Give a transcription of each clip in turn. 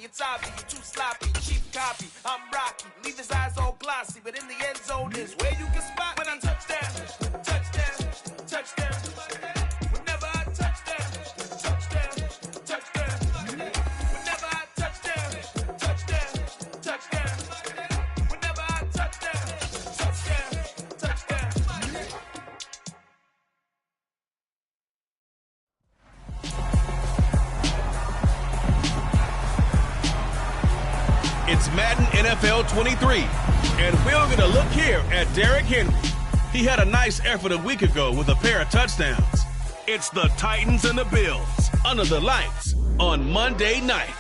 it's obvious, you're too sloppy, cheap copy. I'm Rocky, leave his eyes all glossy, but in the end zone is where you can spot when I touchdown, touchdown, touchdown. Whenever I touchdown, touchdown, touchdown. Whenever I touchdown, touchdown, touchdown. Whenever I touchdown, touchdown, touchdown. It's Madden NFL 23, and we're going to look here at Derrick Henry. He had a nice effort a week ago with a pair of touchdowns. It's the Titans and the Bills under the lights on Monday night.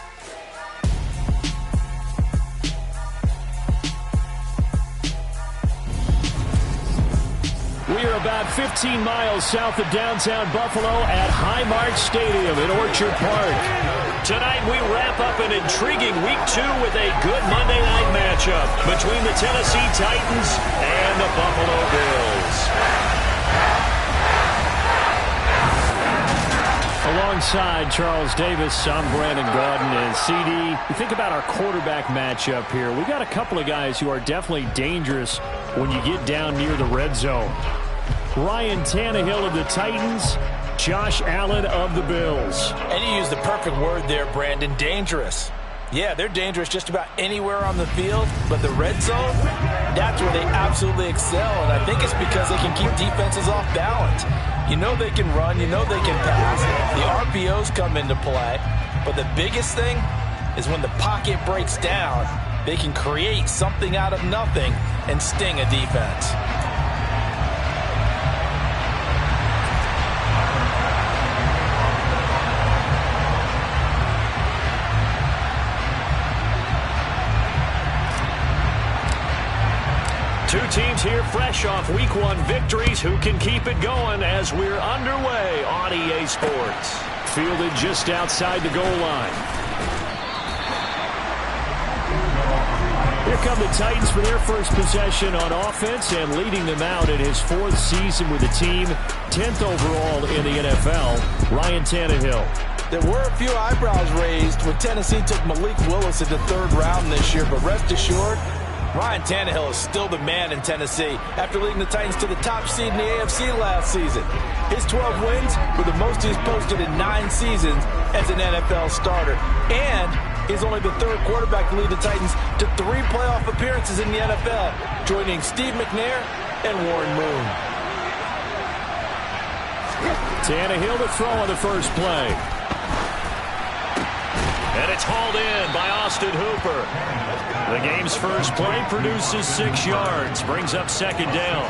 We are about 15 miles south of downtown Buffalo at Highmark Stadium in Orchard Park. Tonight we wrap up an intriguing Week 2 with a good Monday night matchup between the Tennessee Titans and the Buffalo Bills. Alongside Charles Davis, I'm Brandon Gaudin, and CD. You think about our quarterback matchup here. We got a couple of guys who are definitely dangerous when you get down near the red zone. Ryan Tannehill of the Titans, Josh Allen of the Bills. And you used the perfect word there, Brandon, dangerous. Yeah, they're dangerous just about anywhere on the field, but the red zone, that's where they absolutely excel, and I think it's because they can keep defenses off balance. You know they can run, you know they can pass. The RPOs come into play, but the biggest thing is when the pocket breaks down, they can create something out of nothing and sting a defense. Two teams here fresh off Week 1 victories. Who can keep it going as we're underway on EA Sports? Fielded just outside the goal line. Here come the Titans for their first possession on offense, and leading them out in his 4th season with the team, 10th overall in the NFL, Ryan Tannehill. There were a few eyebrows raised when Tennessee took Malik Willis in the 3rd round this year, but rest assured, Ryan Tannehill is still the man in Tennessee after leading the Titans to the top seed in the AFC last season. His 12 wins were the most he's posted in 9 seasons as an NFL starter. And he's only the 3rd quarterback to lead the Titans to 3 playoff appearances in the NFL, joining Steve McNair and Warren Moon. Tannehill to throw on the first play. And it's hauled in by Austin Hooper. The game's first play produces 6 yards, brings up 2nd down.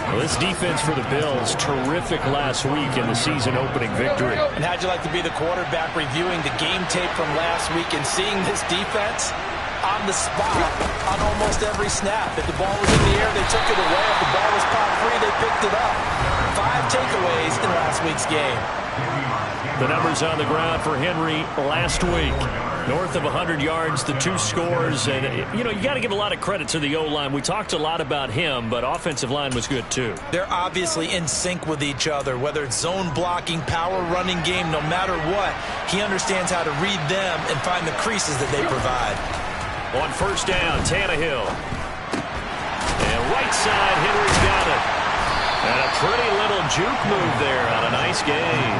Well, this defense for the Bills, terrific last week in the season-opening victory. And how'd you like to be the quarterback reviewing the game tape from last week and seeing this defense on the spot on almost every snap? If the ball was in the air, they took it away. If the ball was popped free, they picked it up. 5 takeaways in last week's game. The numbers on the ground for Henry last week. North of 100 yards, the 2 scores. And, you know, you got to give a lot of credit to the O-line. We talked a lot about him, but offensive line was good, too. They're obviously in sync with each other, whether it's zone blocking, power running game, no matter what. He understands how to read them and find the creases that they provide. On first down, Tannehill. And right side, Henry's got it. And a pretty little juke move there on a nice game.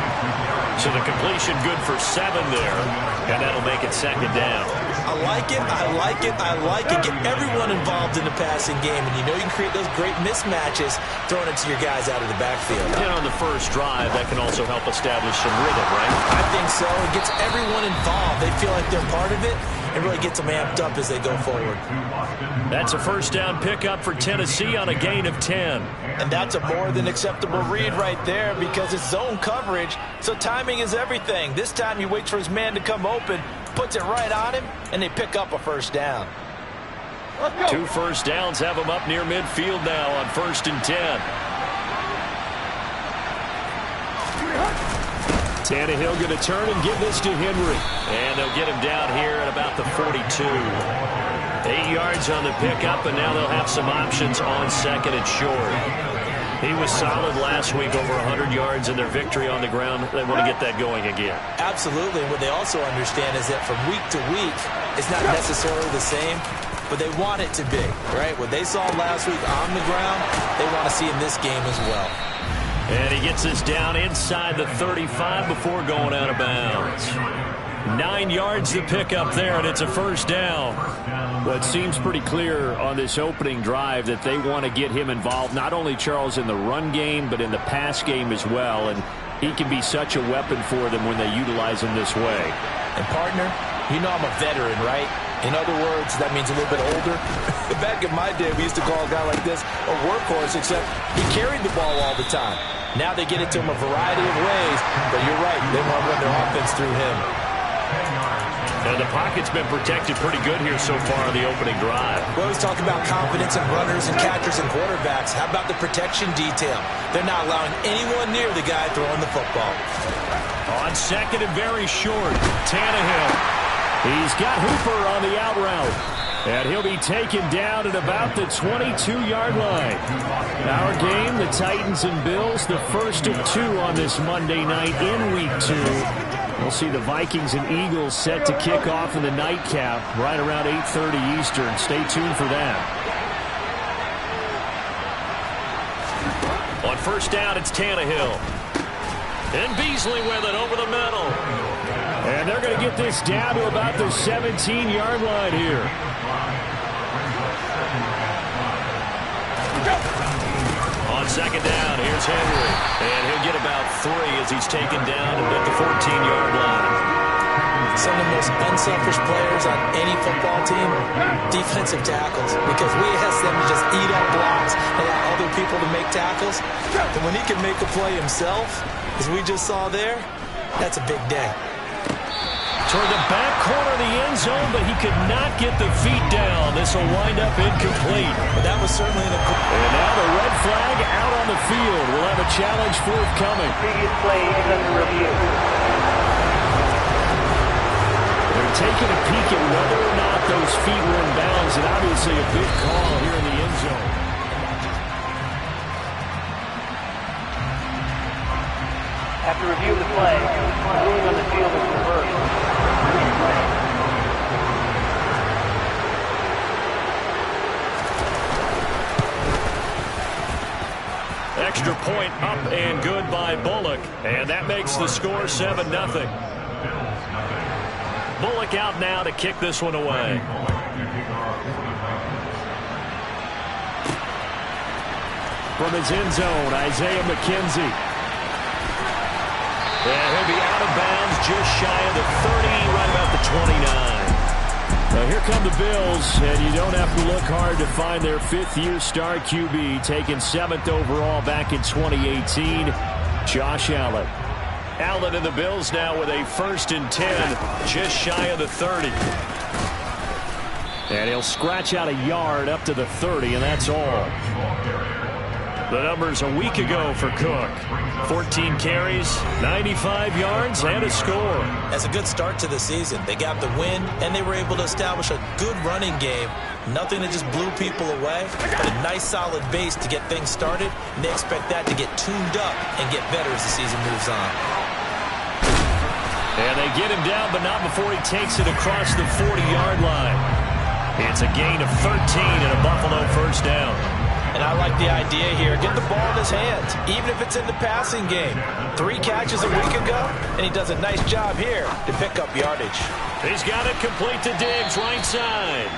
So the completion good for 7 there. And that'll make it 2nd down. I like it, I like it, I like it. Get everyone involved in the passing game. And you know you can create those great mismatches throwing it to your guys out of the backfield. And on the first drive, that can also help establish some rhythm, right? I think so. It gets everyone involved. They feel like they're part of it. It really gets them amped up as they go forward. That's a first down pickup for Tennessee on a gain of 10. And that's a more than acceptable read right there because it's zone coverage, so timing is everything. This time he waits for his man to come open, puts it right on him, and they pick up a first down. 2 first downs have him up near midfield now on 1st and 10. Tannehill going to turn and give this to Henry. And they'll get him down here at about the 42. 8 yards on the pickup, and now they'll have some options on 2nd and short. He was solid last week, over 100 yards in their victory on the ground. They want to get that going again. Absolutely. And what they also understand is that from week to week, it's not necessarily the same, but they want it to be, right? What they saw last week on the ground, they want to see in this game as well. And he gets us down inside the 35 before going out of bounds. 9 yards to pick up there, and it's a first down. Well, it seems pretty clear on this opening drive that they want to get him involved, not only, Charles, in the run game, but in the pass game as well. And he can be such a weapon for them when they utilize him this way. And, partner, you know I'm a veteran, right? In other words, that means a little bit older. Back in my day, we used to call a guy like this a workhorse, except he carried the ball all the time. Now they get it to him a variety of ways, but you're right, they want to run their offense through him. And the pocket's been protected pretty good here so far on the opening drive. We always talk about confidence in runners and catchers and quarterbacks. How about the protection detail? They're not allowing anyone near the guy throwing the football. On second and very short, Tannehill. He's got Hooper on the out route. And he'll be taken down at about the 22-yard line. Our game, the Titans and Bills, the first of 2 on this Monday night in Week 2. We'll see the Vikings and Eagles set to kick off in the nightcap right around 8:30 Eastern. Stay tuned for that. On first down, it's Tannehill. And Beasley with it over the middle. And they're going to get this down to about the 17-yard line here. On second down, here's Henry. And he'll get about 3 as he's taken down at the 14-yard line. Some of the most unselfish players on any football team, defensive tackles, because we ask them to just eat up blocks and allow other people to make tackles. And when he can make a play himself, as we just saw there, that's a big day. Toward the back corner of the end zone, but he could not get the feet down. This will wind up incomplete. But that was certainly And now the red flag out on the field. We'll have a challenge forthcoming. Previous play is under review. They're taking a peek at whether or not those feet were in bounds, and obviously a big call here in the end zone. After review of the play, the ruling on the field is reversed. Extra point up and good by Bullock, and that makes the score 7-0. Bullock out now to kick this one away. From his end zone, Isaiah McKenzie. And he'll be out of bounds just shy of the 30, right about the 29. Now here come the Bills, and you don't have to look hard to find their 5th-year star QB, taken 7th overall back in 2018, Josh Allen. Allen and the Bills now with a 1st and 10, just shy of the 30. And he'll scratch out a yard up to the 30, and that's all. The numbers a week ago for Cook. 14 carries, 95 yards, and a score. That's a good start to the season. They got the win, and they were able to establish a good running game. Nothing that just blew people away, but a nice solid base to get things started, and they expect that to get tuned up and get better as the season moves on. And they get him down, but not before he takes it across the 40-yard line. It's a gain of 13 and a Buffalo first down. And I like the idea here. Get the ball in his hands, even if it's in the passing game. 3 catches a week ago, and he does a nice job here to pick up yardage. He's got it complete to Diggs, right side.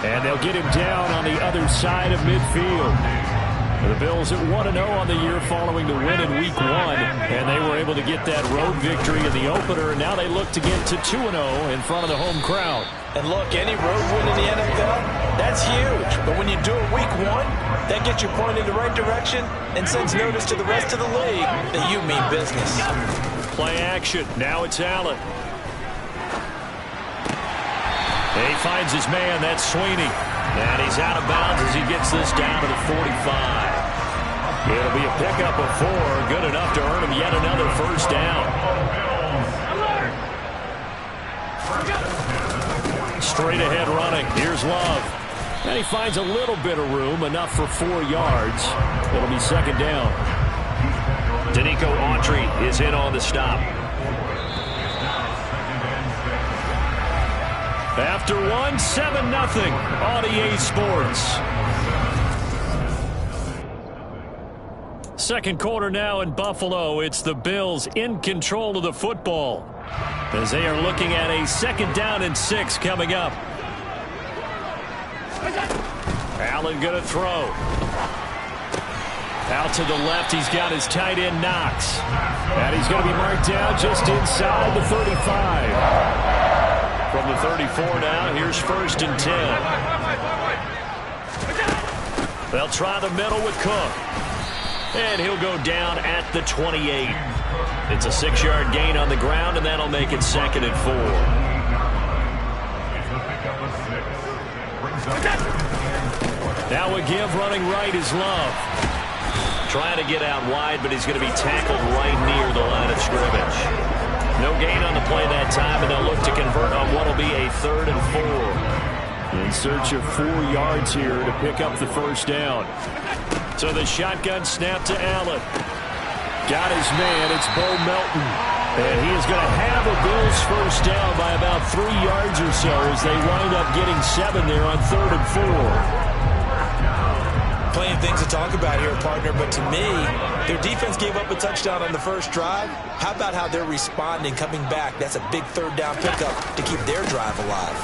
And they'll get him down on the other side of midfield. The Bills at 1-0 on the year following the win in Week 1, and they were able to get that road victory in the opener, and now they look to get to 2-0 in front of the home crowd. And look, any road win in the NFL, that's huge. But when you do it Week 1, that gets you pointed in the right direction and sends notice to the rest of the league that you mean business. Play action. Now it's Allen. And he finds his man. That's Sweeney. And he's out of bounds as he gets this down to the 45. It'll be a pickup of 4. Good enough to earn him yet another first down. Straight ahead running. Here's Love. And he finds a little bit of room, enough for 4 yards. It'll be second down. Danico Autry is in on the stop. After 1, 7-0 on EA Sports. Second quarter now in Buffalo. It's the Bills in control of the football as they are looking at a 2nd down and 6 coming up. Allen going to throw. Out to the left, he's got his tight end Knox. And he's going to be marked down just inside the 35. From the 34 now, here's 1st and 10. They'll try the middle with Cook. And he'll go down at the 28. It's a 6-yard gain on the ground, and that'll make it 2nd and 4. Now a give running right is Love. Trying to get out wide, but he's going to be tackled right near the line of scrimmage. No gain on the play that time, and they'll look to convert on what will be a 3rd and 4. In search of 4 yards here to pick up the 1st down. So the shotgun snap to Allen. Got his man. It's Bo Melton. And he is going to have a Bills 1st down by about 3 yards or so as they wind up getting 7 there on 3rd and 4. Plenty of things to talk about here, partner, but to me, their defense gave up a touchdown on the first drive. How about how they're responding, coming back? That's a big 3rd down pickup to keep their drive alive.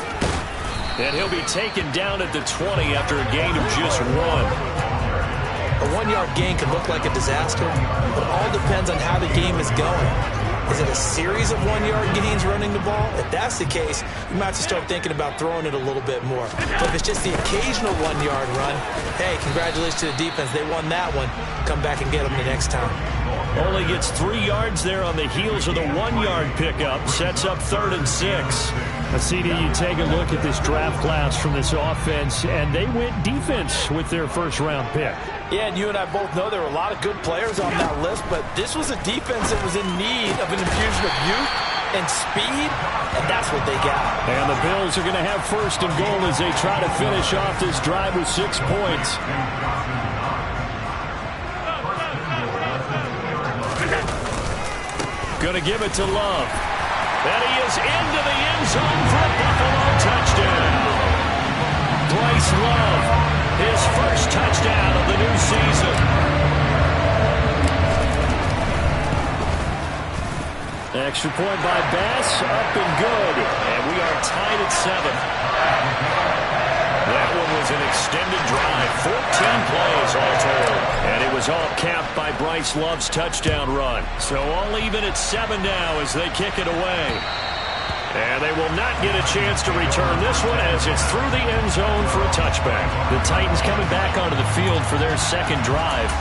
And he'll be taken down at the 20 after a gain of just 1. A 1-yard gain can look like a disaster, but it all depends on how the game is going. Is it a series of 1-yard gains running the ball? If that's the case, you might have to start thinking about throwing it a little bit more. But if it's just the occasional 1-yard run, hey, congratulations to the defense. They won that one. Come back and get them the next time. Only gets 3 yards there on the heels of the 1-yard pickup. Sets up 3rd and 6. CD, you take a look at this draft class from this offense, and they went defense with their 1st-round pick. Yeah, and you and I both know there were a lot of good players on that list, but this was a defense that was in need of an infusion of youth and speed, and that's what they got. And the Bills are going to have 1st and goal as they try to finish off this drive with 6 points. Going to give it to Love. And he is into the end zone for a Buffalo touchdown. Bryce Love, his 1st touchdown of the new season. Extra point by Bass, up and good. And we are tied at 7. That one was an extended drive, 14 plays all told. And it was all capped by Bryce Love's touchdown run. So all even at 7 now as they kick it away. And they will not get a chance to return this one as it's through the end zone for a touchback. The Titans coming back onto the field for their 2nd drive.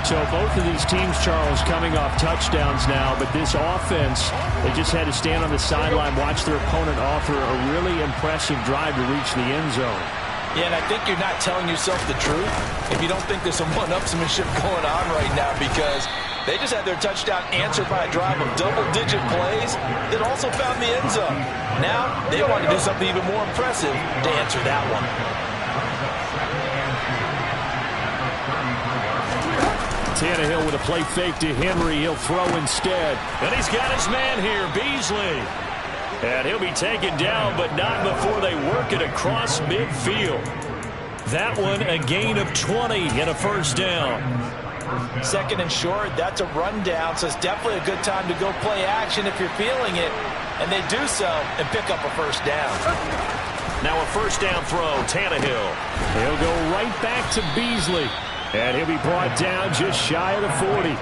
So both of these teams, Charles, coming off touchdowns now, but this offense, they just had to stand on the sideline, watch their opponent offer a really impressive drive to reach the end zone. Yeah, and I think you're not telling yourself the truth if you don't think there's some one-upsmanship going on right now, because they just had their touchdown answered by a drive of double-digit plays that also found the end zone. Now, they want to do something even more impressive to answer that one. Tannehill with a play fake to Henry. He'll throw instead. And he's got his man here, Beasley. And he'll be taken down, but not before they work it across midfield. That one, a gain of 20 and a 1st down. 2nd and short, that's a rundown, so it's definitely a good time to go play action if you're feeling it. And they do so and pick up a 1st down. Now a 1st down throw, Tannehill. He'll go right back to Beasley. And he'll be brought down just shy of the 40.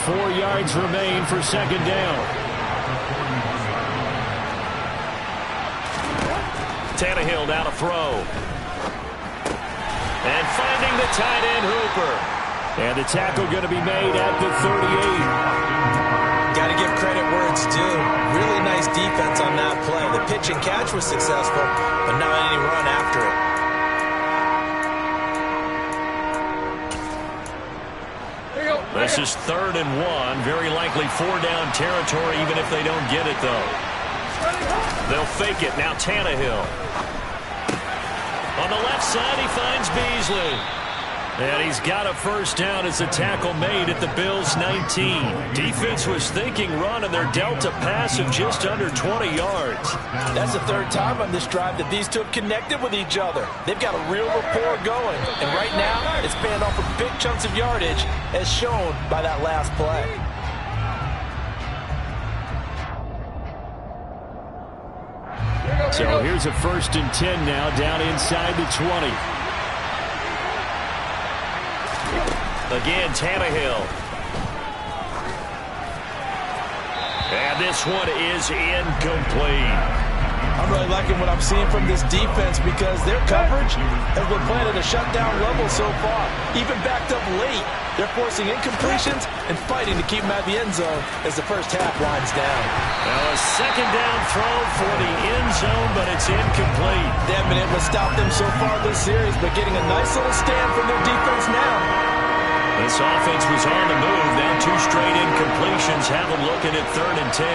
4 yards remain for 2nd down. Tannehill now to throw. And finding the tight end Hooper. And the tackle going to be made at the 38. Got to give credit where it's due. Really nice defense on that play. The pitch and catch was successful, but not any run after it. This is 3rd and 1. Very likely 4-down territory, even if they don't get it, though. They'll fake it. Now Tannehill. On the left side, he finds Beasley. And he's got a first down as the tackle made at the Bills' 19. Defense was thinking run, and they're dealt a pass of just under 20 yards. That's the third time on this drive that these two have connected with each other. They've got a real rapport going. And right now, it's paying off with big chunks of yardage, as shown by that last play. So here's a 1st and 10 now, down inside the 20. Again, Tannehill. And this one is incomplete. I'm really liking what I'm seeing from this defense because their coverage has been playing at a shutdown level so far. Even backed up late, they're forcing incompletions and fighting to keep them out of the end zone as the first half winds down. Now a second down throw for the end zone, but it's incomplete. They haven't been able to stop them so far this series, but getting a nice little stand from their defense now. This offense was on the move. Now 2 straight incompletions have them looking at 3rd and 10.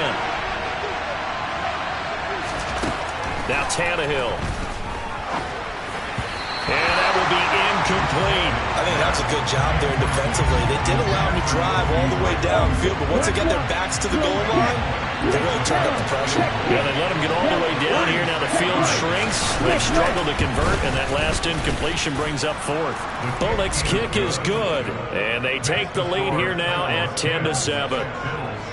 Now Tannehill. And that will be incomplete. I think that's a good job there defensively. They did allow him to drive all the way downfield, but once they get their backs to the goal line, they really turned up the pressure. Yeah, they let him get all the way down here. Now the field shrinks. They struggle to convert, and that last incompletion brings up 4th. Bullock's kick is good, and they take the lead here now at 10-7.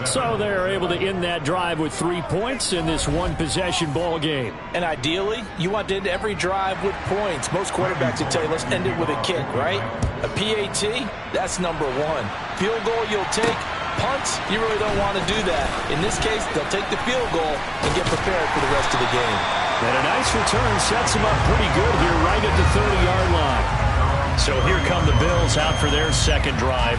So they're able to end that drive with 3 points in this one-possession ball game. And ideally, you want to end every drive with points. Most quarterbacks would tell you, let's end it with a kick, right? A PAT, that's number 1. Field goal you'll take. Punts, you really don't want to do that. In this case, they'll take the field goal and get prepared for the rest of the game. And a nice return sets them up pretty good here right at the 30-yard line. So here come the Bills out for their second drive.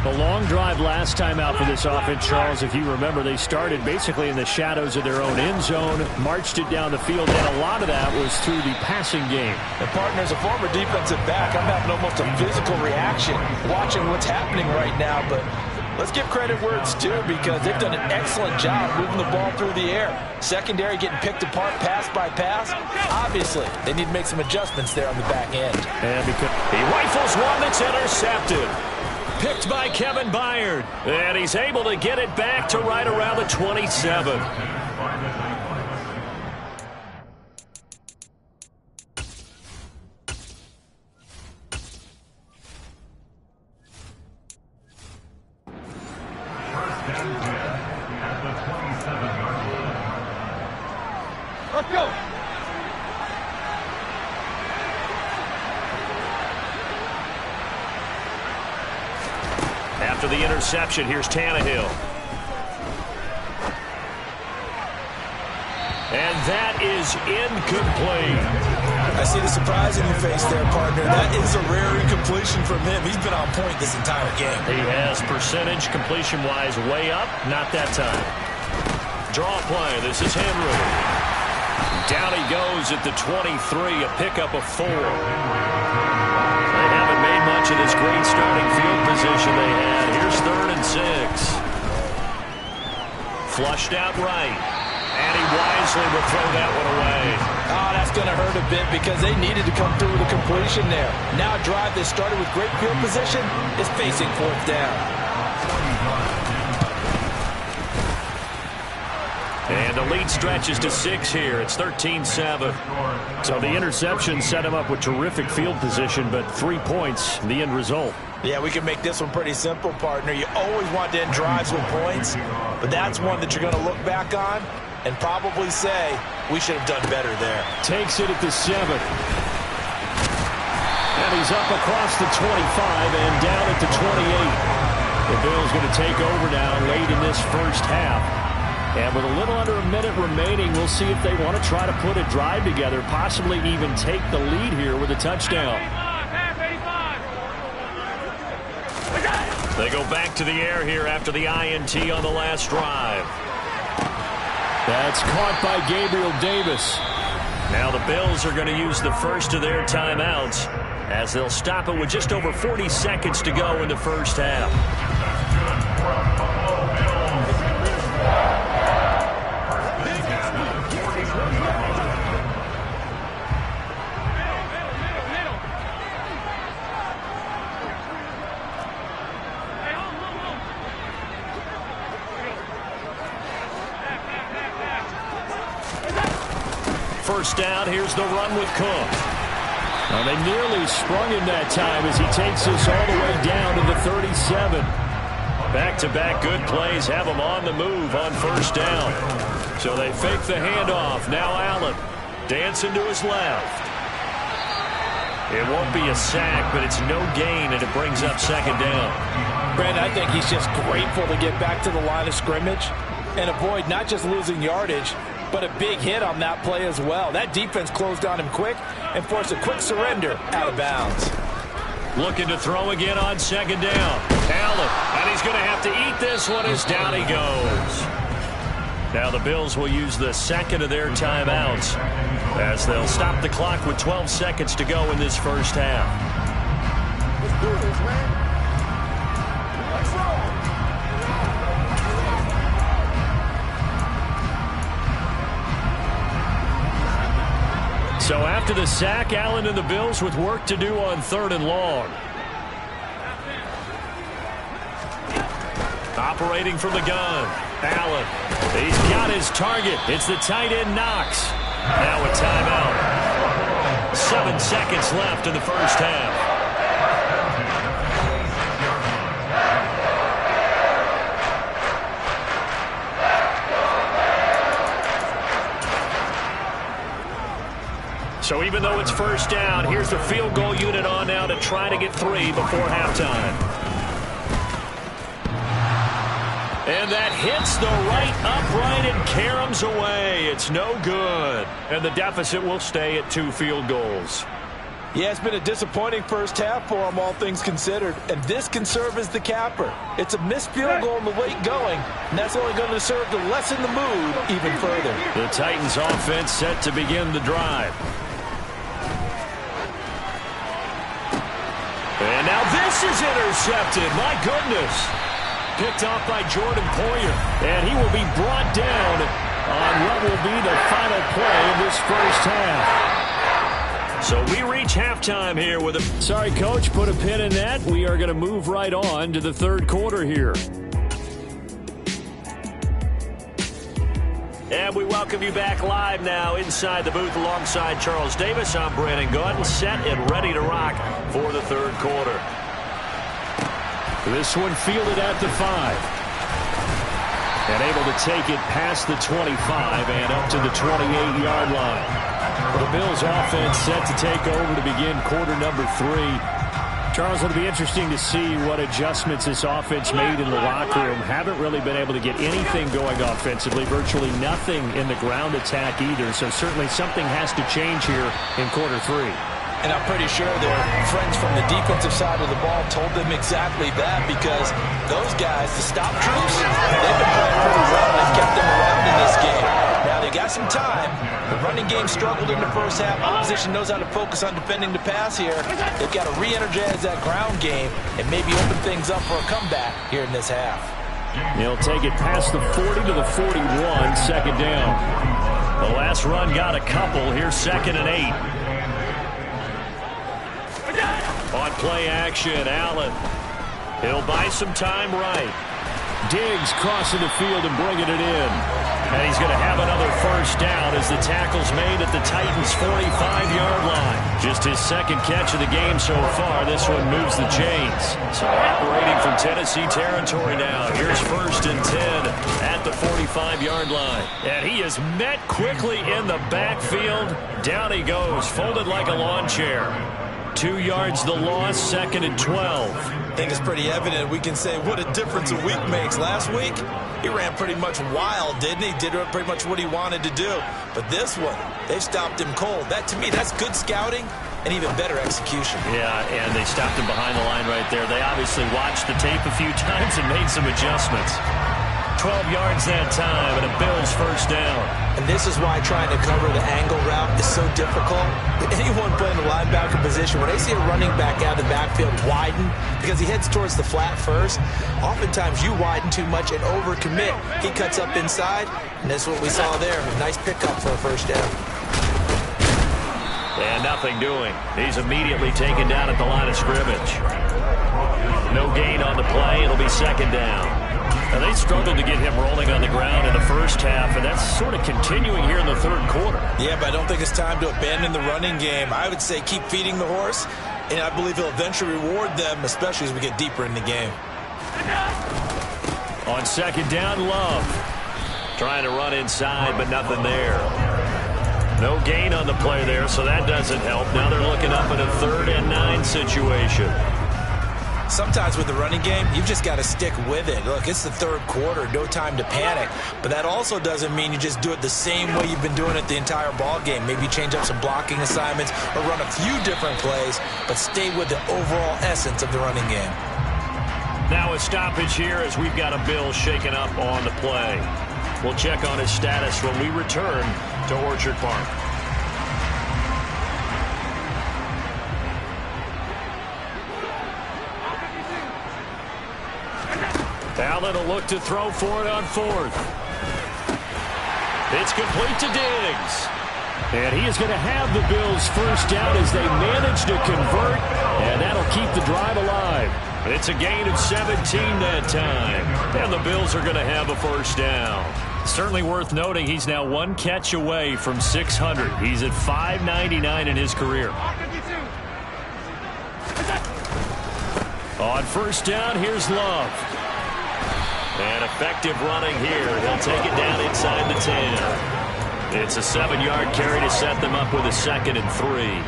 The long drive last time out for this offense, Charles, if you remember, they started basically in the shadows of their own end zone, marched it down the field, and a lot of that was through the passing game. And partner, as a former defensive back, I'm having almost a physical reaction watching what's happening right now, but let's give credit where it's due because they've done an excellent job moving the ball through the air. Secondary getting picked apart pass by pass. Obviously, they need to make some adjustments there on the back end. And because he rifles one that's intercepted. Picked by Kevin Byard. And he's able to get it back to right around the 27. Let's go. After the interception, here's Tannehill. And that is incomplete. I see the surprise in your face there, partner. That is a rare incompletion from him. He's been on point this entire game. He has percentage completion-wise way up. Not that time. Draw play. This is Henry. Down he goes at the 23, a pickup of 4. They haven't made much of this great starting field position they had. Here's 3rd and 6. Flushed out right. And he wisely will throw that one away. Oh, that's going to hurt a bit because they needed to come through with a completion there. Now a drive that started with great field position is facing 4th down. And the lead stretches to 6 here. It's 13-7. So the interception set him up with terrific field position, but 3 points, the end result. Yeah, we can make this one pretty simple, partner. You always want to end drives with points, but that's one that you're going to look back on and probably say, we should have done better there. Takes it at the 7. And he's up across the 25 and down at the 28. The Bills going to take over now late in this first half. And with a little under a minute remaining, we'll see if they want to try to put a drive together, possibly even take the lead here with a touchdown. They go back to the air here after the INT on the last drive. That's caught by Gabriel Davis. Now the Bills are going to use the first of their timeouts as they'll stop it with just over 40 seconds to go in the first half. first down. Here's the run with Cook. Well, they nearly sprung him that time as he takes us all the way down to the 37. Back-to-back good plays have him on the move on first down. So they fake the handoff. Now Allen dancing to his left. It won't be a sack, but it's no gain, and it brings up second down. Brandon, I think he's just grateful to get back to the line of scrimmage and avoid not just losing yardage, but a big hit on that play as well. That defense closed on him quick and forced a quick surrender out of bounds. Looking to throw again on second down. Allen, and he's going to have to eat this one as down he goes. Now the Bills will use the second of their timeouts as they'll stop the clock with 12 seconds to go in this first half. Let's do this, man. Let's roll. So after the sack, Allen and the Bills with work to do on 3rd and long. Operating from the gun. Allen. He's got his target. It's the tight end Knox. Now a timeout. 7 seconds left in the first half. So even though it's first down, here's the field goal unit on now to try to get 3 before halftime. And that hits the right upright and caroms away. It's no good. And the deficit will stay at 2 field goals. Yeah, it's been a disappointing first half for him, all things considered. And this can serve as the capper. It's a missed field goal in the late going, and that's only going to serve to lessen the mood even further. The Titans offense set to begin the drive. And now this is intercepted. My goodness. Picked off by Jordan Poyer. And he will be brought down on what will be the final play of this first half. So we reach halftime here with a... Sorry, Coach, put a pin in that. We are going to move right on to the 3rd quarter here. And we welcome you back live now inside the booth alongside Charles Davis. I'm Brandon Gaudin, set and ready to rock for the 3rd quarter. This one fielded at the 5. And able to take it past the 25 and up to the 28-yard line. The Bills offense set to take over to begin quarter number 3. Charles, it'll be interesting to see what adjustments this offense made in the locker room. Haven't really been able to get anything going offensively, virtually nothing in the ground attack either. So certainly something has to change here in quarter 3. And I'm pretty sure their friends from the defensive side of the ball told them exactly that, because those guys, the stop troops, they've been playing pretty well. They've kept them around in this game. Now they got some time. The running game struggled in the first half. Opposition knows how to focus on defending the pass here. They've got to re-energize that ground game and maybe open things up for a comeback here in this half. He'll take it past the 40 to the 41, second down. The last run got a couple. Here's 2nd and 8. On play action, Allen. He'll buy some time right. Diggs crossing the field and bringing it in. And he's going to have another first down as the tackle's made at the Titans' 45-yard line. Just his 2nd catch of the game so far. This one moves the chains. So operating from Tennessee territory now. Here's 1st and 10 at the 45-yard line. And he is met quickly in the backfield. Down he goes, folded like a lawn chair. 2 yards the loss, 2nd and 12. I think it's pretty evident. We can say what a difference a week makes. Last week, he ran pretty much wild, didn't he? Did pretty much what he wanted to do. But this one, they've stopped him cold. That, to me, that's good scouting and even better execution. Yeah, and they stopped him behind the line right there. They obviously watched the tape a few times and made some adjustments. 12 yards that time, and a Bills first down. And this is why trying to cover the angle route is so difficult. Anyone playing the linebacker position, when they see a running back out of the backfield widen, because he heads towards the flat first, oftentimes you widen too much and overcommit. He cuts up inside, and that's what we saw there. A nice pickup for a first down. And nothing doing. He's immediately taken down at the line of scrimmage. No gain on the play. It'll be 2nd down. Now, they struggled to get him rolling on the ground in the first half, and that's sort of continuing here in the third quarter. Yeah, but I don't think it's time to abandon the running game. I would say keep feeding the horse, and I believe he'll eventually reward them, especially as we get deeper in the game. On second down, Love. Trying to run inside, but nothing there. No gain on the play there, so that doesn't help. Now they're looking up at a 3rd and 9 situation. Sometimes with the running game, you've just got to stick with it. Look, it's the third quarter, no time to panic. But that also doesn't mean you just do it the same way you've been doing it the entire ball game. Maybe change up some blocking assignments or run a few different plays, but stay with the overall essence of the running game. Now a stoppage here as we've got a Bill shaken up on the play. We'll check on his status when we return to Orchard Park. Allen will look to throw for it on 4th. It's complete to Diggs. And he is going to have the Bills first down as they manage to convert, and that'll keep the drive alive. It's a gain of 17 that time, and the Bills are going to have a first down. Certainly worth noting he's now 1 catch away from 600. He's at 599 in his career. On first down, here's Love. And effective running here. He'll take it down inside the 10. It's a 7-yard carry to set them up with a 2nd and 3.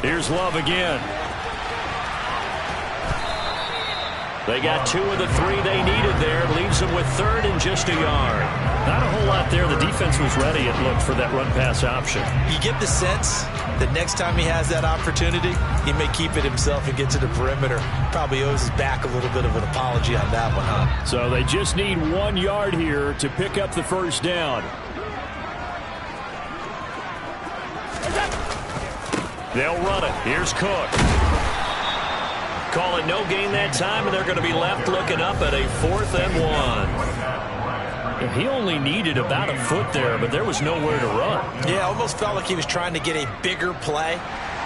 Here's Love again. They got 2 of the 3 they needed there. Leaves them with 3rd and just a yard. Not a whole lot there. The defense was ready, it looked, for that run-pass option. You get the sense that next time he has that opportunity, he may keep it himself and get to the perimeter. Probably owes his back a little bit of an apology on that one, huh? So they just need 1 yard here to pick up the first down. They'll run it. Here's Cook. Call it no gain that time, and they're going to be left looking up at a 4th and 1. He only needed about a foot there, but there was nowhere to run. Yeah, almost felt like he was trying to get a bigger play.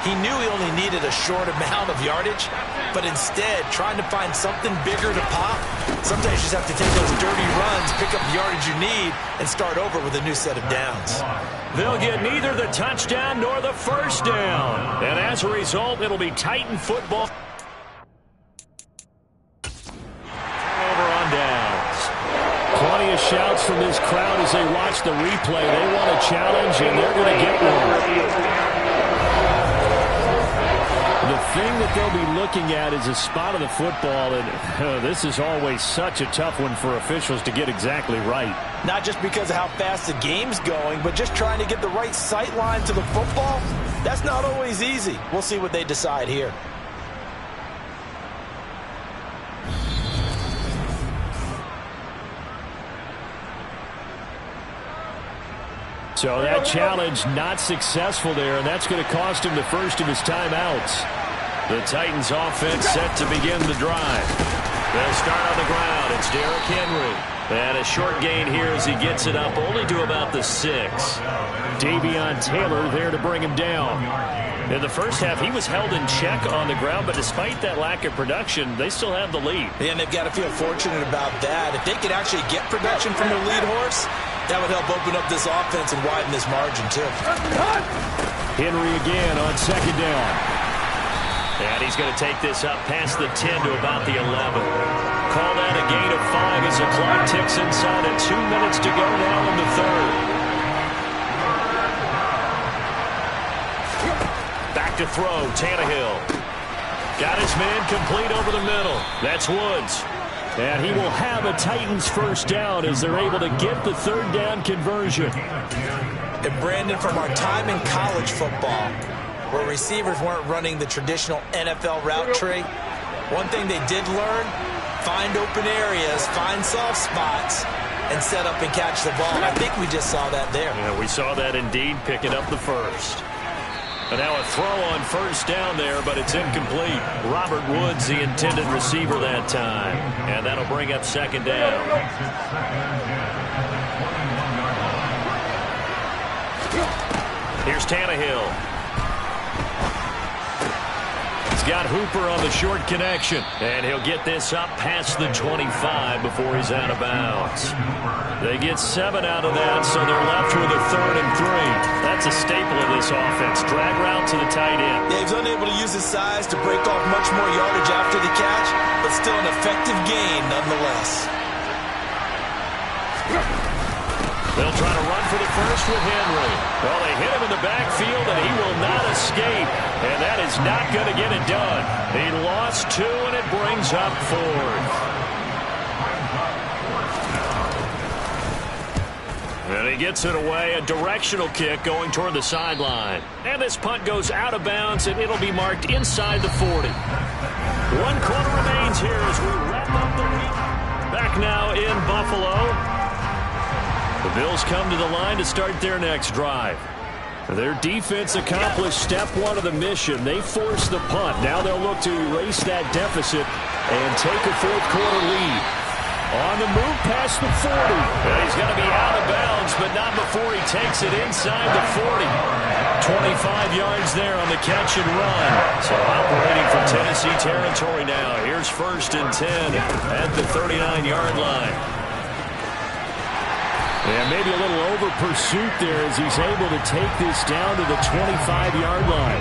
He knew he only needed a short amount of yardage, but instead, trying to find something bigger to pop, sometimes you just have to take those dirty runs, pick up the yardage you need, and start over with a new set of downs. They'll get neither the touchdown nor the first down. And as a result, it'll be Titan football. Over on downs. Plenty of shouts from this crowd as they watch the replay. They want a challenge, and they're going to get one. The thing that they'll be looking at is a spot of the football, and this is always such a tough one for officials to get exactly right. Not just because of how fast the game's going, but just trying to get the right sight line to the football. That's not always easy. We'll see what they decide here. So that challenge not successful there, and that's going to cost him the first of his timeouts. The Titans offense set to begin the drive. They'll start on the ground. It's Derrick Henry. And a short gain here as he gets it up only to about the 6. Davion Taylor there to bring him down. In the first half, he was held in check on the ground, but despite that lack of production, they still have the lead. And they've got to feel fortunate about that. If they could actually get production from their lead horse, that would help open up this offense and widen this margin, too. Henry again on second down. And he's going to take this up past the 10 to about the 11. Call that a gain of 5 as the clock ticks inside at 2 minutes to go now in the third. Back to throw, Tannehill. Got his man complete over the middle. That's Woods. And he will have a Titans first down as they're able to get the third down conversion. And Brandon, from our time in college football, where receivers weren't running the traditional NFL route tree, one thing they did learn, find open areas, find soft spots, and set up and catch the ball. And I think we just saw that there. Yeah, we saw that indeed, picking up the first. And now a throw on first down there, but it's incomplete. Robert Woods, the intended receiver that time. And that'll bring up second down. Here's Tannehill. He's got Hooper on the short connection. And he'll get this up past the 25 before he's out of bounds. They get 7 out of that, so they're left with a 3rd and 3. That's a staple of this offense. Drag route to the tight end. Yeah, he's unable to use his size to break off much more yardage after the catch, but still an effective gain nonetheless. They'll try to run for the first with Henry. Well, they hit him in the backfield, and he will not escape. And that is not going to get it done. He lost 2, and it brings up 4th. And he gets it away, a directional kick going toward the sideline. And this punt goes out of bounds, and it'll be marked inside the 40. 1 quarter remains here as we wrap up the week. Back now in Buffalo. The Bills come to the line to start their next drive. Their defense accomplished step 1 of the mission. They forced the punt. Now they'll look to erase that deficit and take a 4th quarter lead. On the move past the 40. And he's going to be out of bounds, but not before he takes it inside the 40. 25 yards there on the catch and run. So operating from Tennessee territory now. Here's 1st and 10 at the 39-yard line. And maybe a little over pursuit there as he's able to take this down to the 25-yard line.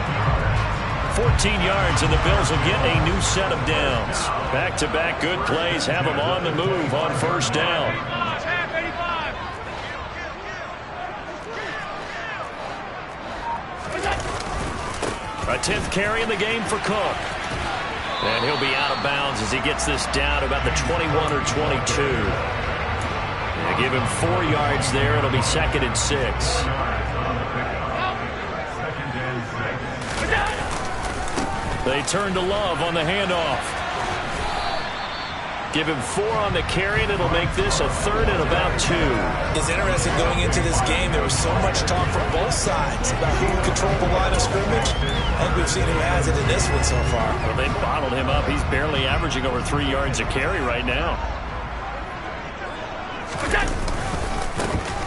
14 yards, and the Bills will get a new set of downs. Back-to-back good plays have them on the move on 1st down. A 10th carry in the game for Cook. And he'll be out of bounds as he gets this down about the 21 or 22. They give him 4 yards there. It'll be 2nd and 6. They turn to Love on the handoff. Give him 4 on the carry, and it'll make this a 3rd and about 2. It's interesting going into this game. There was so much talk from both sides about who would control the line of scrimmage. I think we've seen who has it in this one so far. Well, they bottled him up. He's barely averaging over 3 yards a carry right now.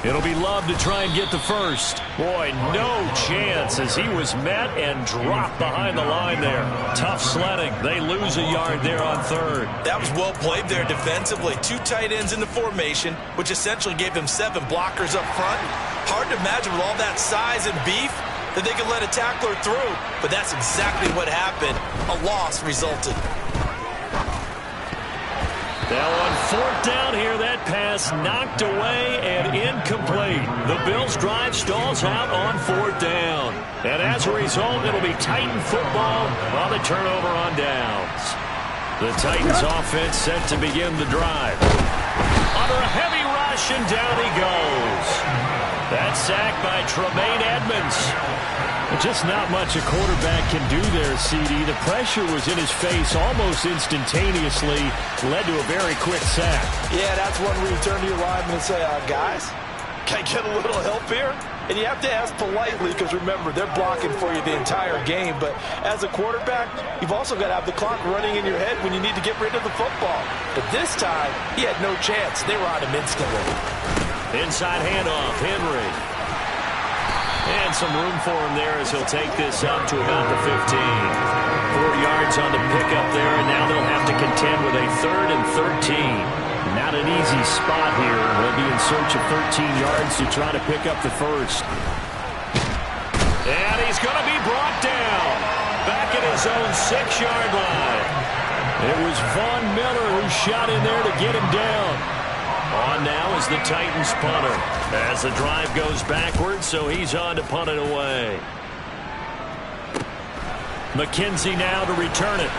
It'll be Love to try and get the first. Boy, no chance as he was met and dropped behind the line there. Tough sledding. They lose a yard there on 3rd. That was well played there defensively. 2 tight ends in the formation, which essentially gave them 7 blockers up front. Hard to imagine with all that size and beef that they could let a tackler through. But that's exactly what happened. A loss resulted. Now on 4th down here, that pass knocked away and incomplete. The Bills' drive stalls out on 4th down. And as a result, it'll be Titan football on the turnover on downs. The Titans offense set to begin the drive. Under a heavy rush, and down he goes. That's sacked by Tremaine Edmonds. Just not much a quarterback can do there, CD. The pressure was in his face almost instantaneously, led to a very quick sack. Yeah, that's one where you turn to your lineman and say, guys, can I get a little help here? And you have to ask politely because, remember, they're blocking for you the entire game. But as a quarterback, you've also got to have the clock running in your head when you need to get rid of the football. But this time, he had no chance. They were on him instantly. Inside handoff, Henry. And some room for him there as he'll take this up to about the 15. 4 yards on the pickup there, and now they'll have to contend with a 3rd and 13. Not an easy spot here. They'll be in search of 13 yards to try to pick up the first. And he's going to be brought down. Back at his own 6-yard line. It was Von Miller who shot in there to get him down. On now is the Titans punter. As the drive goes backwards, so he's on to punt it away. McKenzie now to return it.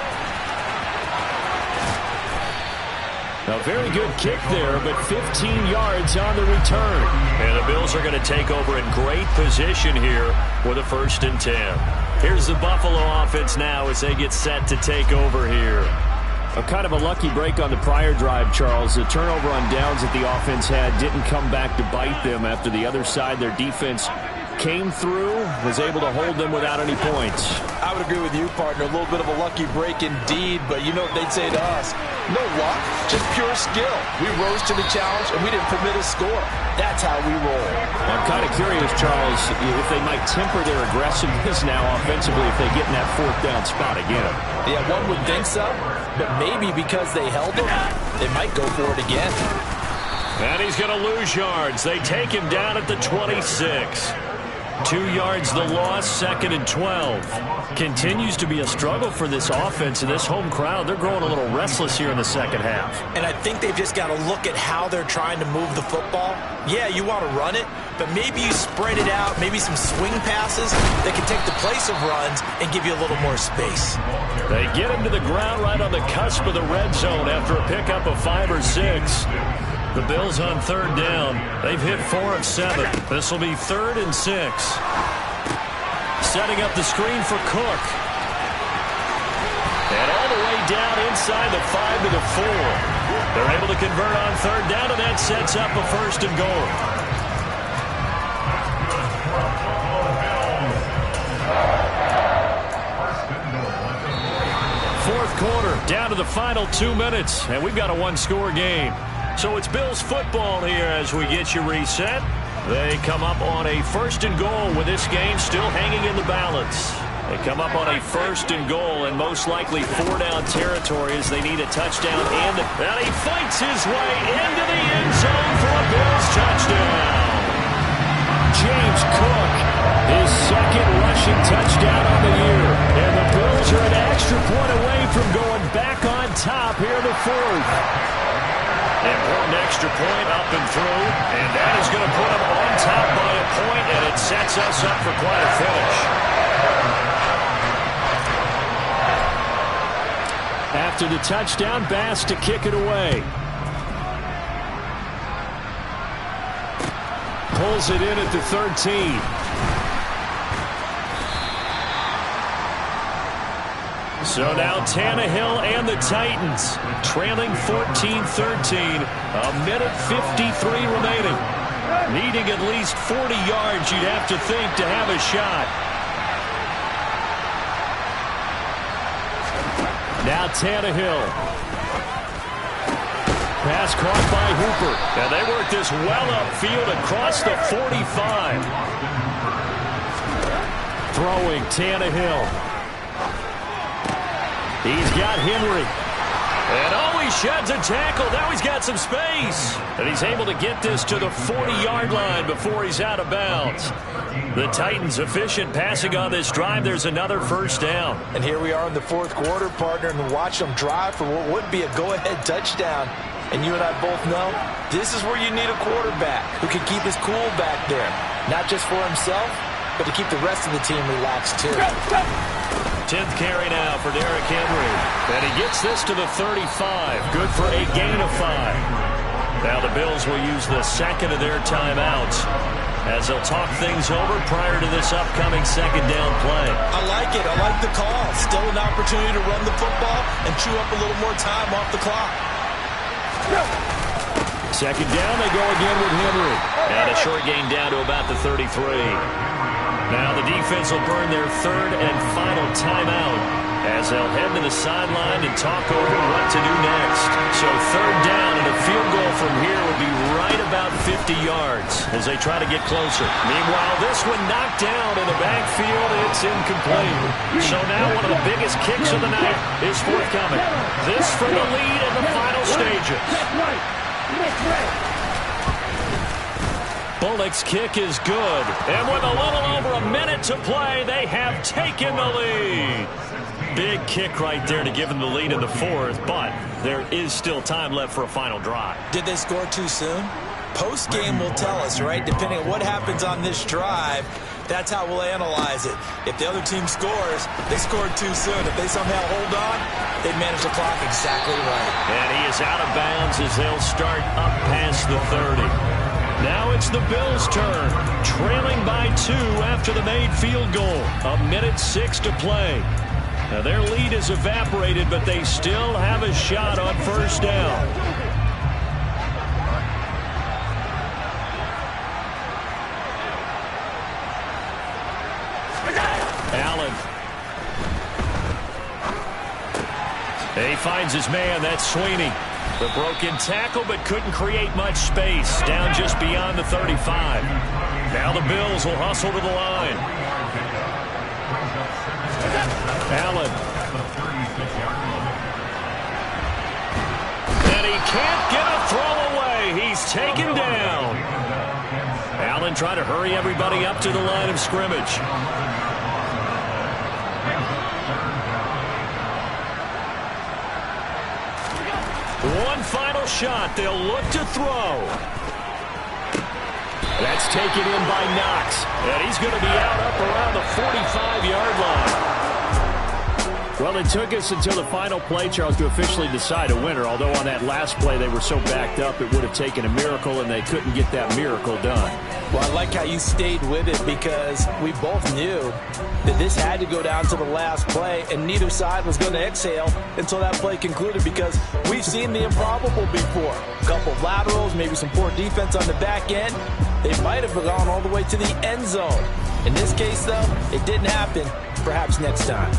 A very good kick there, but 15 yards on the return. And the Bills are going to take over in great position here with a 1st and 10. Here's the Buffalo offense now as they get set to take over here. A kind of a lucky break on the prior drive, Charles. The turnover on downs that the offense had didn't come back to bite them after the other side. Their defense came through, was able to hold them without any points. I would agree with you, partner. A little bit of a lucky break indeed, but you know what they'd say to us? No luck, just pure skill. We rose to the challenge, and we didn't permit a score. That's how we roll. I'm kind of curious, Charles, if they might temper their aggressiveness now offensively if they get in that fourth down spot again. Yeah, one would think so, but maybe because they held him, they might go for it again. And he's going to lose yards. They take him down at the 26. 2 yards the loss, 2nd and 12. Continues to be a struggle for this offense and this home crowd. They're growing a little restless here in the second half. And I think they've just got to look at how they're trying to move the football. Yeah, you want to run it, but maybe you spread it out, maybe some swing passes that can take the place of runs and give you a little more space. They get him to the ground right on the cusp of the red zone after a pickup of 5 or 6. The Bills on 3rd down. They've hit 4 of 7. This will be 3rd and 6. Setting up the screen for Cook. And all the way down inside the 5 to the 4. They're able to convert on 3rd down, and that sets up a 1st and goal. Fourth quarter, down to the final 2 minutes, and we've got a 1-score game. So it's Bills football here as we get you reset. They come up on a 1st and goal with this game still hanging in the balance. They come up on a 1st and goal and most likely 4-down territory as they need a touchdown. And he fights his way into the end zone for a Bills touchdown. James Cook, his 2nd rushing touchdown on the year. And the Bills are an extra point away from going back on top here in the 4th. Important extra point up and through, and that is going to put them on top by a point, and it sets us up for quite a finish. After the touchdown, Bass to kick it away. Pulls it in at the 13. So now Tannehill and the Titans trailing 14-13. A minute 53 remaining. Needing at least 40 yards, you'd have to think, to have a shot. Now Tannehill. Pass caught by Hooper. And they work this well upfield across the 45. Throwing Tannehill. He's got Henry. And he sheds a tackle. Now he's got some space. And he's able to get this to the 40-yard line before he's out of bounds. The Titans efficient passing on this drive. There's another 1st down. And here we are in the 4th quarter, partner, and watch them drive for what would be a go-ahead touchdown. And you and I both know this is where you need a quarterback who can keep his cool back there. Not just for himself, but to keep the rest of the team relaxed too. 10th carry now for Derrick Henry. And he gets this to the 35. Good for a gain of 5. Now the Bills will use the 2nd of their timeouts as they'll talk things over prior to this upcoming 2nd down play. I like it. I like the call. Still an opportunity to run the football and chew up a little more time off the clock. 2nd down, they go again with Henry. And a short gain down to about the 33. Now the defense will burn their 3rd and final timeout as they'll head to the sideline and talk over what to do next. So 3rd down and a field goal from here will be right about 50 yards as they try to get closer. Meanwhile, this one knocked down in the backfield. It's incomplete. So now one of the biggest kicks of the night is forthcoming. This for the lead in the final stages. Bullock's kick is good. And with a little over a minute to play, they have taken the lead. Big kick right there to give them the lead in the 4th, but there is still time left for a final drive. Did they score too soon? Post-game will tell us, right? Depending on what happens on this drive, that's how we'll analyze it. If the other team scores, they scored too soon. If they somehow hold on, they manage the clock exactly right. And he is out of bounds as they'll start up past the 30. Now it's the Bills' turn, trailing by 2 after the made field goal. A minute 6 to play. Now their lead is evaporated, but they still have a shot on 1st down. He finds his man. That's Sweeney. The broken tackle, but couldn't create much space. Down just beyond the 35. Now the Bills will hustle to the line. Allen. And he can't get a throw away. He's taken down. Allen trying to hurry everybody up to the line of scrimmage. One final shot. They'll look to throw. That's taken in by Knox. And he's going to be out up around the 45-yard line. Well, it took us until the final play, Charles, to officially decide a winner. Although on that last play they were so backed up it would have taken a miracle, and they couldn't get that miracle done. Well, I like how you stayed with it because we both knew that this had to go down to the last play, and neither side was going to exhale until that play concluded because we've seen the improbable before. A couple of laterals, maybe some poor defense on the back end. They might have gone all the way to the end zone. In this case, though, it didn't happen. Perhaps next time.